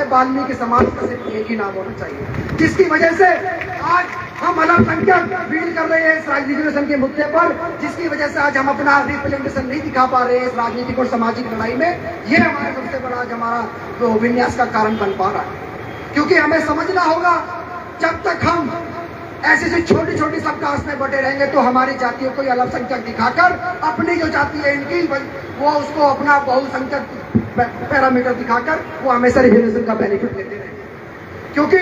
है वाल्मीकि समाज का सिर्फ एक ही नाम होना चाहिए, जिसकी वजह से आज हम अल्पसंख्यक फील कर रहे हैं इस रिजर्वेशन के मुद्दे पर, जिसकी वजह से आज हम अपना रिप्रेजेंटेशन नहीं दिखा पा रहे हैं इस राजनीतिक और सामाजिक लड़ाई में। ये हमारे सबसे बड़ा आज हमारा जो विन्यास का कारण बन पा रहा है, क्योंकि हमें समझना होगा जब तक हम ऐसी छोटी छोटी सब कास्ट में बटे रहेंगे तो हमारी जातियों को अल्पसंख्यक दिखाकर अपनी जो जाति है इनकी वो उसको अपना बहुसंख्यक पैरामीटर दिखाकर वो हमेशा रिजर्वेशन का बेनिफिट लेते रहेंगे। क्योंकि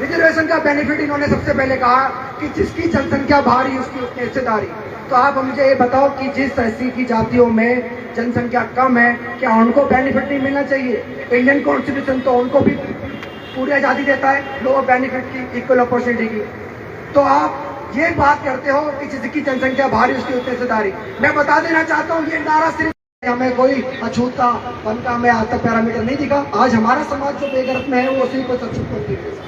रिजर्वेशन का बेनिफिट इन्होंने सबसे पहले कहा कि जिसकी जनसंख्या भारी उसकी उतनी हिस्सेदारी। तो आप मुझे ये बताओ कि जिस एससी की जातियों में जनसंख्या कम है, क्या उनको बेनिफिट नहीं मिलना चाहिए? इंडियन कॉन्स्टिट्यूशन तो उनको भी पूरी आजादी देता है लोअर बेनिफिट की, इक्वल अपॉर्चुनिटी की। तो आप ये बात करते हो कि जिसकी जनसंख्या भारी उसकी उतनी हिस्सेदारी। मैं बता देना चाहता हूँ ये नारा सिर्फ हमें कोई अछूता पन का हमें आज तक पैरामीटर नहीं दिखा। आज हमारा समाज जो बेगरत में है वो उसी को अछूत करती है।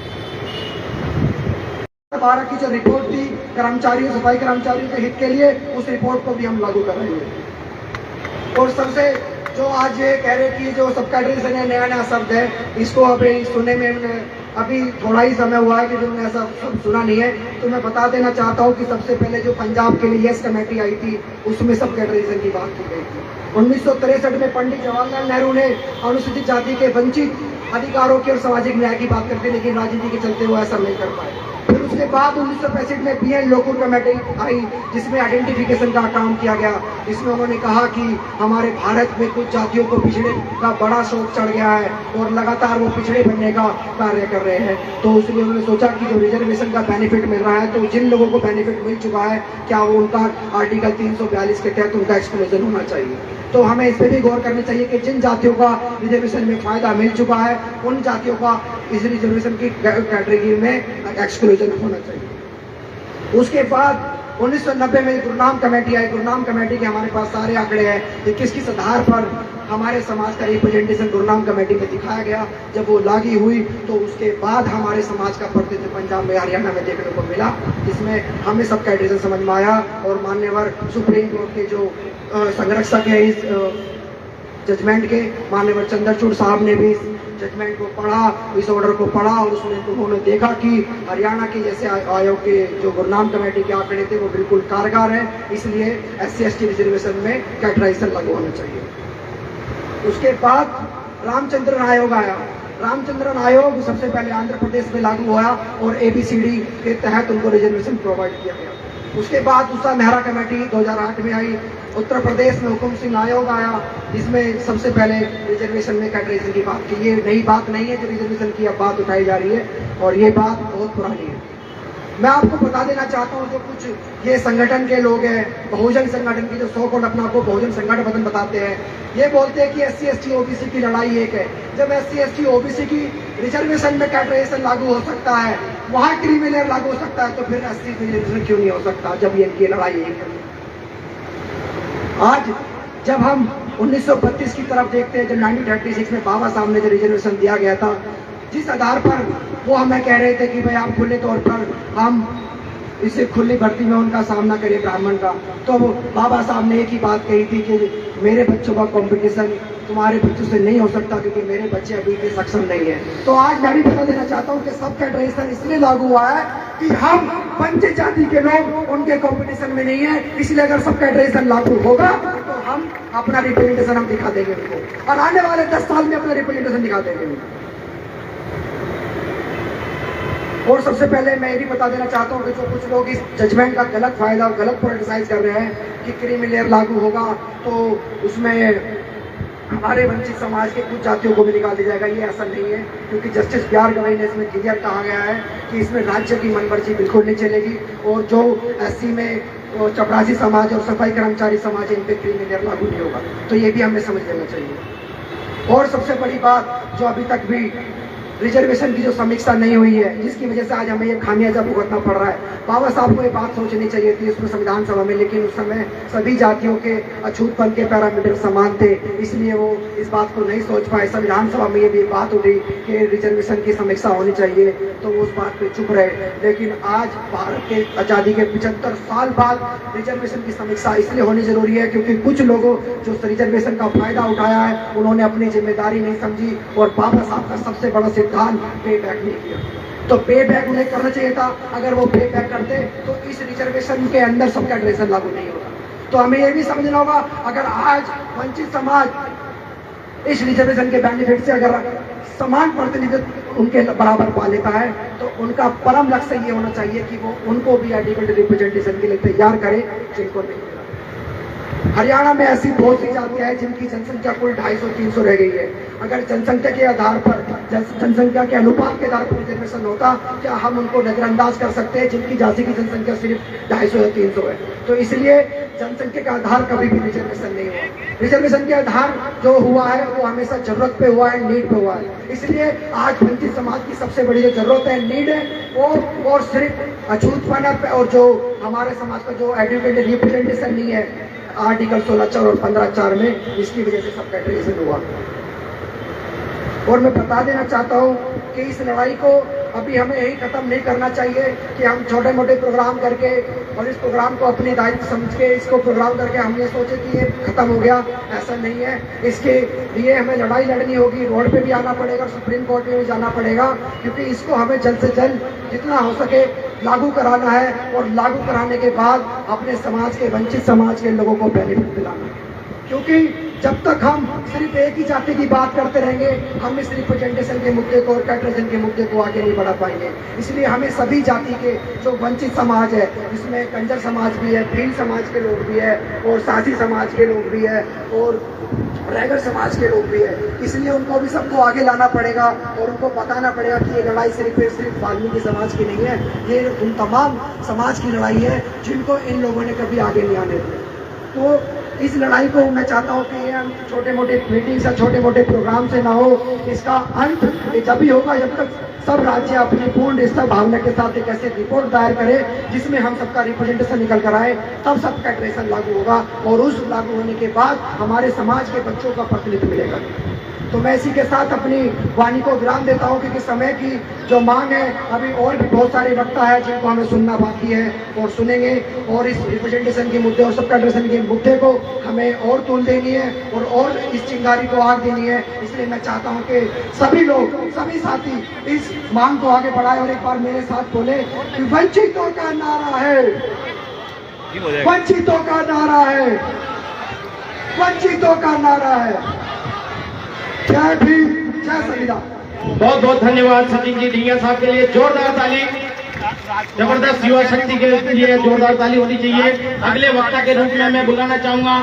12 की जो रिपोर्ट थी कर्मचारियों सफाई कर्मचारियों के हित के लिए, उस रिपोर्ट को भी हम लागू कर रहे हैं। और सबसे जो आज ये कह रहे कि जो सब कैटेगरी है नया नया शब्द है, इसको अभी सुनने में अभी थोड़ा ही समय हुआ है कि जो मैंने ऐसा सब सुना नहीं है। तो मैं बता देना चाहता हूँ कि सबसे पहले जो पंजाब के लिए यस कमेटी आई थी उसमें सब कैटेगरी की बात की गई थी। 1963 में पंडित जवाहरलाल नेहरू ने अनुसूचित जाति के वंचित अधिकारों की और सामाजिक न्याय की बात करते, लेकिन राजनीति के चलते वो ऐसा नहीं कर पाए। फिर उसके बाद 1965 में बीएन लोकुर कमेटी आई जिसमें आइडेंटिफिकेशन का काम किया गया। इसमें उन्होंने कहा कि हमारे भारत में कुछ जातियों को पिछड़े का बड़ा शौक चढ़ गया है और लगातार वो पिछड़े बनने का कार्य कर रहे हैं। तो इसलिए उन्होंने सोचा कि जो रिजर्वेशन का बेनिफिट मिल रहा है तो जिन लोगों को बेनिफिट मिल चुका है क्या वो उनका आर्टिकल 342 के तहत उनका एक्सक्लूजन होना चाहिए। तो हमें इस पर भी गौर करनी चाहिए कि जिन जातियों का रिजर्वेशन में फायदा मिल चुका है उन जातियों का इस रिजर्वेशन की कैटेगरी में एक्सक्लूजन होना चाहिए। उसके बाद 1990 में गुरनाम कमेटी आई। गुरनाम कमेटी के हमारे पास सारे आंकड़े हैं कि किस आधार पर हमारे समाज का रिप्रेजेंटेशन गुरनाम कमेटी में दिखाया गया। जब वो लागू हुई तो उसके बाद हमारे समाज का प्रतिनिधित्व पंजाब में हरियाणा में देखने को मिला, जिसमें हमें सब कैटेगरी समझ में आया। और मान्यवर सुप्रीम कोर्ट के जो संरक्षक है इस जजमेंट के, मान्यवर चंद्रचूड़ साहब ने भी इस जजमेंट को पढ़ा, इस ऑर्डर को पढ़ा और उसमें उन्होंने देखा कि हरियाणा के जैसे आयोग के जो गुरनाम कमेटी के आंकड़े थे वो बिल्कुल कारगर है, इसलिए SC/ST रिजर्वेशन में कैटेगराइजेशन लागू होना चाहिए। उसके बाद रामचंद्रन आयोग आया। रामचंद्रन आयोग सबसे पहले आंध्र प्रदेश में लागू हुआ और ABCD के तहत उनको रिजर्वेशन प्रोवाइड किया गया। उसके बाद उषा मेहरा कमेटी 2008 में आई। उत्तर प्रदेश में हुकुम सिंह आयोग आया जिसमें सबसे पहले रिजर्वेशन में कैटेगराइजेशन की बात की। ये नई बात नहीं है जो रिजर्वेशन की अब बात उठाई जा रही है और ये बात बहुत पुरानी है। मैं आपको बता देना चाहता हूँ जो कुछ ये संगठन के लोग हैं, बहुजन संगठन की जो सौ कोट अपना आपको बहुजन संगठन बताते हैं, ये बोलते हैं कि SC/ST OBC की लड़ाई एक है। जब SC/ST OBC की रिजर्वेशन में कैटेगराइजेशन लागू हो सकता है, वहाँ क्रीमी लेयर लागू हो सकता है, तो फिर SC रिजर्वेशन क्यों नहीं हो सकता जब ये इनकी लड़ाई एक है। आज जब हम 1932 की तरफ देखते हैं, जब 1936 में बाबा साहब ने जो रिजर्वेशन दिया गया था, जिस आधार पर वो हमें कह रहे थे कि भाई आप खुले तौर पर हम इसे खुली भर्ती में उनका सामना करिए ब्राह्मण का, तो बाबा साहब ने एक ही बात कही थी कि मेरे बच्चों का कंपटीशन तुम्हारे बच्चों से नहीं हो सकता क्योंकि मेरे बच्चे अभी भी सक्षम नहीं है। तो आज मैं भी बता देना चाहता हूँ कि सब कैटेगराइजेशन इसलिए लागू हुआ है कि हम वंचित जाति के लोग उनके कंपटीशन में नहीं है, इसलिए अगर सब कैटेगराइजेशन लागू होगा तो हम अपना रिप्रेजेंटेशन हम दिखा देंगे उनको और आने वाले 10 साल में अपना रिप्रेजेंटेशन दिखा देंगे। और सबसे पहले मैं ये भी बता देना चाहता हूँ कि जो कुछ लोग इस जजमेंट का गलत फायदा और गलत पॉलिटिसाइज कर रहे हैं कि क्रीमी लेयर लागू होगा तो उसमें हमारे वंचित समाज के कुछ जातियों को भी निकाल दिया जाएगा, ये ऐसा नहीं है। क्योंकि जस्टिस प्यार गवई ने इसमें क्लियर कहा गया है कि इसमें राज्य की मनमर्जी बिल्कुल नहीं चलेगी और जो SC में चपरासी समाज और सफाई कर्मचारी समाज इन पे क्रीमी लेयर लागू नहीं होगा। तो ये भी हमें समझ लेना चाहिए। और सबसे बड़ी बात जो अभी तक भी रिजर्वेशन की जो समीक्षा नहीं हुई है, जिसकी वजह से आज हमें ये खामियाजा भुगतना पड़ रहा है। बाबा साहब को ये बात सोचनी चाहिए थी उसमें संविधान सभा में, लेकिन उस समय सभी जातियों के अछूतपन के पैरामीटर समान थे, इसलिए वो इस बात को नहीं सोच पाए। संविधान सभा में ये भी बात उठी कि रिजर्वेशन की समीक्षा होनी चाहिए, तो वो उस बात पे चुप रहे। लेकिन आज भारत के आज़ादी के 75 साल बाद रिजर्वेशन की समीक्षा इसलिए होनी जरूरी है क्योंकि कुछ लोगों जो रिजर्वेशन का फायदा उठाया है उन्होंने अपनी जिम्मेदारी नहीं समझी और बाबा साहब का सबसे बड़ा सिद्धांत पे बैक नहीं किया। तो पे बैक उन्हें करना चाहिए था। अगर वो पे बैक करते तो इस रिजर्वेशन के अंदर सबका ड्रेसन लागू नहीं होता। तो हमें ये भी समझना होगा, अगर आज वंचित समाज इस रिजर्वेशन के बेनिफिट से अगर समान प्रतिनिधित्व उनके बराबर पा लेता है तो उनका परम लक्ष्य ये होना चाहिए कि वो उनको भी एडिक्वेट रिप्रेजेंटेशन के लिए तैयार करे जिनको नहीं मिला। हरियाणा में ऐसी बहुत सी जातियां हैं जिनकी जनसंख्या कुल 250-300 रह गई है। अगर जनसंख्या के आधार पर, जनसंख्या के अनुपात के आधार पर रिजर्वेशन होता, क्या हम उनको नजरअंदाज कर सकते हैं जिनकी जाति की जनसंख्या सिर्फ 250 या 300 है? तो इसलिए जनसंख्या का आधार कभी भी रिजर्वेशन नहीं हुआ। रिजर्वेशन के आधार जो हुआ है वो हमेशा जरूरत पे हुआ है, नीड पे हुआ है। इसलिए आज वंचित समाज की सबसे बड़ी जो जरूरत है, नीड है, वो और सिर्फ अछूतपना पे और जो हमारे समाज का जो एडुकेटेड रिप्रेजेंटेशन नहीं है आर्टिकल 16(4) और 15(4) में, इसकी वजह से सबका ट्रेसन हुआ। और मैं बता देना चाहता हूँ कि इस लड़ाई को अभी हमें यही खत्म नहीं करना चाहिए कि हम छोटे मोटे प्रोग्राम करके और इस प्रोग्राम को अपनी दायित्व समझ के इसको प्रोग्राम करके हम ये सोचे कि ये खत्म हो गया। ऐसा नहीं है। इसके लिए हमें लड़ाई लड़नी होगी, रोड पे भी आना पड़ेगा, सुप्रीम कोर्ट में भी जाना पड़ेगा, क्योंकि इसको हमें जल्द से जल्द जितना हो सके लागू कराना है और लागू कराने के बाद अपने समाज के, वंचित समाज के लोगों को बेनिफिट दिलाना है। क्योंकि जब तक हम सिर्फ एक ही जाति की बात करते रहेंगे, हम इस रिप्रेजेंटेशन के मुद्दे को और कैटरेजन के मुद्दे को आगे नहीं बढ़ा पाएंगे। इसलिए हमें सभी जाति के जो वंचित समाज है, जिसमें कंजर समाज भी है, भील समाज के लोग भी है और साथी समाज के लोग भी है और रैगर समाज के लोग भी है, इसलिए उनको भी सबको आगे लाना पड़ेगा और उनको बताना पड़ेगा कि ये लड़ाई सिर्फ वाल्मीकि समाज की नहीं है, ये उन तमाम समाज की लड़ाई है जिनको इन लोगों ने कभी आगे नहीं आने दिया। तो इस लड़ाई को मैं चाहता हूँ कि ये छोटे मोटे मीटिंग्स या छोटे मोटे प्रोग्राम से ना हो, इसका अंत जब भी होगा जब तक सब राज्य अपनी पूर्ण निष्ठा भावना के साथ एक ऐसी रिपोर्ट दायर करे जिसमें हम सबका रिप्रेजेंटेशन निकल कर आए, तब सबका ट्रेसन लागू होगा और उस लागू होने के बाद हमारे समाज के बच्चों का प्रतिनिधित्व मिलेगा। तो मैं इसी के साथ अपनी वाणी को विराम देता हूँ क्योंकि समय की जो मांग है, अभी और भी बहुत सारे वक्ता है जिनको हमें सुनना बाकी है और सुनेंगे और इस रिप्रेजेंटेशन के मुद्दे और सबका ड्रेसन के मुद्दे को हमें और तूल देनी है और इस चिंगारी को आग देनी है। इसलिए मैं चाहता हूँ कि सभी लोग, सभी साथी इस मांग को आगे बढ़ाए और एक बार मेरे साथ बोले कि वंचितों का नारा है, वंचितों का नारा है, वंचितों का नारा है। जय भीम, जय संविधान। बहुत बहुत धन्यवाद सचिन जी ढिंगिया साहब के लिए जोरदार ताली। जबरदस्त युवा शक्ति के लिए जोरदार ताली होनी चाहिए। अगले वक्ता के रूप में मैं बुलाना चाहूंगा